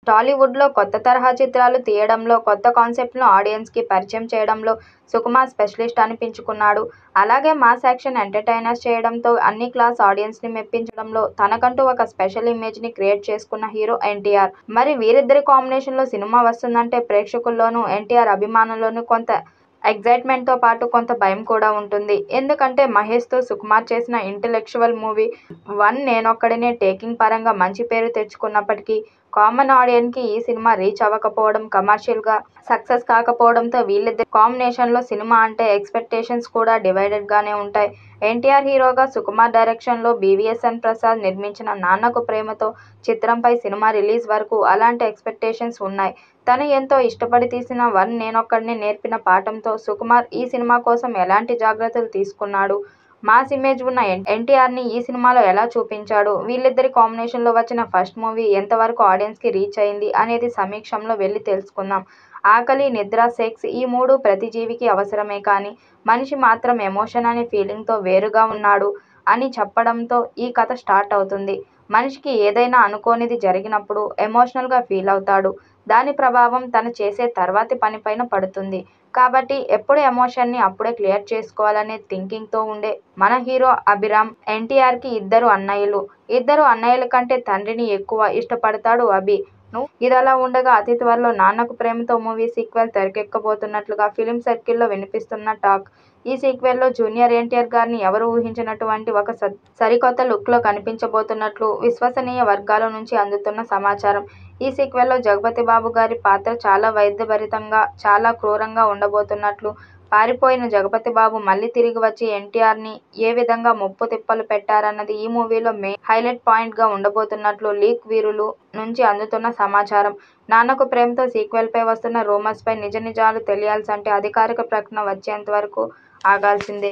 టాలీవుడ్లో కొత్త తరహా చిత్రాలు తీయడంలో, కొత్త కాన్సెప్ట్‌ను ఆడియన్స్‌కి పరిచయం చేయడంలో సుకుమార్ స్పెషలిస్ట్ అనిపించుకున్నాడు. అలాగే మాస్ యాక్షన్ ఎంటర్‌టైనర్స్ చేయడంతో అన్ని క్లాస్ ఆడియన్స్‌ని మెప్పించడంలో తనకంటూ ఒక స్పెషల్ ఇమేజ్‌ని క్రియేట్ చేసుకున్న హీరో ఎన్టీఆర్. మరి వీరిద్దరి కాంబినేషన్‌లో సినిమా వస్తుందంటే ప్రేక్షకుల్లోనూ, ఎన్టీఆర్ అభిమానుల్లోనూ కొంత ఎక్సైట్‌మెంట్‌తో పాటు కొంత భయం కూడా ఉంటుంది. ఎందుకంటే మహేష్‌తో సుకుమార్ చేసిన ఇంటెలెక్చువల్ మూవీ 'వన్ నేనొక్కడినే' టేకింగ్ పరంగా మంచి పేరు తెచ్చుకున్నప్పటికీ, కామన్ ఆడియన్స్‌కి ఈ సినిమా రీచ్ అవ్వకపోవడం, కమర్షియల్‌గా సక్సెస్ కాకపోవడంతో వీళ్ళిద్దరి కాంబినేషన్‌లో సినిమా అంటే ఎక్స్‌పెక్టేషన్స్ కూడా డివైడెడ్‌గానే ఉంటాయి. ఎన్టీఆర్ హీరోగా, సుకుమార్ డైరెక్షన్‌లో బీవీఎస్ఎన్ ప్రసాద్ నిర్మించిన 'నాన్నకు ప్రేమతో' చిత్రంపై సినిమా రిలీజ్ వరకు అలాంటి ఎక్స్‌పెక్టేషన్స్ ఉన్నాయి. తను ఎంతో ఇష్టపడి తీసిన 'వన్ నేనొక్కడినే' నేర్పిన పాఠంతో సుకుమార్ ఈ సినిమా కోసం ఎలాంటి జాగ్రత్తలు తీసుకున్నాడు, మాస్ ఇమేజ్ ఉన్న ఎన్టీఆర్‌ని ఈ సినిమాలో ఎలా చూపించాడు, వీళ్ళిద్దరి కాంబినేషన్‌లో వచ్చిన ఫస్ట్ మూవీ ఎంతవరకు ఆడియన్స్‌కి రీచ్ అయింది అనేది సమీక్షంలో వెళ్లి తెలుసుకుందాం. ఆకలి, నిద్ర, సెక్స్ ఈ మూడూ ప్రతి జీవికి అవసరమే కానీ, మనిషి మాత్రం ఎమోషన్ అనే ఫీలింగ్‌తో వేరుగా ఉన్నాడు అని చెప్పడంతో ఈ కథ స్టార్ట్ అవుతుంది. మనిషికి ఏదైనా అనుకోనిది జరిగినప్పుడు ఎమోషనల్‌గా ఫీల్ అవుతాడు. దాని ప్రభావం తను చేసే తర్వాతి పనిపైన పడుతుంది. కాబట్టి ఎప్పుడు ఎమోషన్‌ని అప్పుడే క్లియర్ చేసుకోవాలనే థింకింగ్‌తో ఉండే మన హీరో అభిరామ్. ఎన్టీఆర్‌కి ఇద్దరు అన్నయ్యలు. ఇద్దరు అన్నయ్యల కంటే తండ్రిని ఎక్కువ ఇష్టపడతాడు అభి. ఇదిలా ఉండగా అతి త్వరలో 'Nannaku Prematho' movie sequel తెరకెక్కబోతున్నట్లుగా film సర్కిల్‌లో వినిపిస్తున్న టాక్. ఈ సీక్వెల్‌లో జూనియర్ ఎన్టీఆర్ గారిని ఎవరూ ఊహించనటువంటి ఒక సరికొత్త లుక్‌లో కనిపించబోతున్నట్లు విశ్వసనీయ వర్గాల నుంచి అందుతున్న సమాచారం. ఈ సీక్వెల్‌లో జగపతి బాబు గారి పాత్ర చాలా వైద్యభరితంగా, చాలా క్రూరంగా ఉండబోతున్నట్లు, పారిపోయిన జగపతి బాబు మళ్లీ తిరిగి వచ్చి ఎన్టీఆర్‌ని ఏ విధంగా ముప్పు తిప్పలు పెట్టారన్నది ఈ మూవీలో మెయిన్ హైలైట్ పాయింట్‌గా ఉండబోతున్నట్లు లీక్ వీరుల నుంచి అందుతున్న సమాచారం. 'నాన్నకు ప్రేమతో' సీక్వెల్‌పై వస్తున్న రూమర్స్‌పై నిజానిజాలు తెలియాల్సంటే అధికారిక ప్రకటన వచ్చేంత వరకు ఆగాల్సిందే.